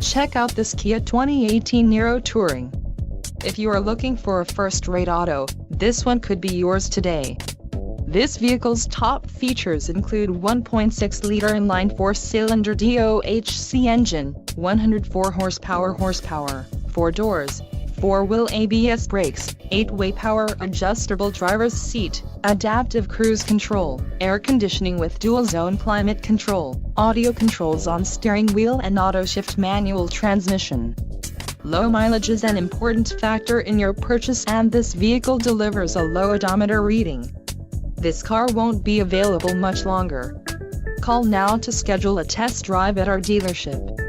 Check out this Kia 2018 Niro Touring. If you are looking for a first-rate auto, this one could be yours today. This vehicle's top features include 1.6-liter inline four-cylinder DOHC engine, 104 horsepower, 4 doors, 4-wheel ABS brakes, 8-way power adjustable driver's seat, adaptive cruise control, air conditioning with dual-zone climate control, audio controls on steering wheel and auto-shift manual transmission. Low mileage is an important factor in your purchase, and this vehicle delivers a low odometer reading. This car won't be available much longer. Call now to schedule a test drive at our dealership.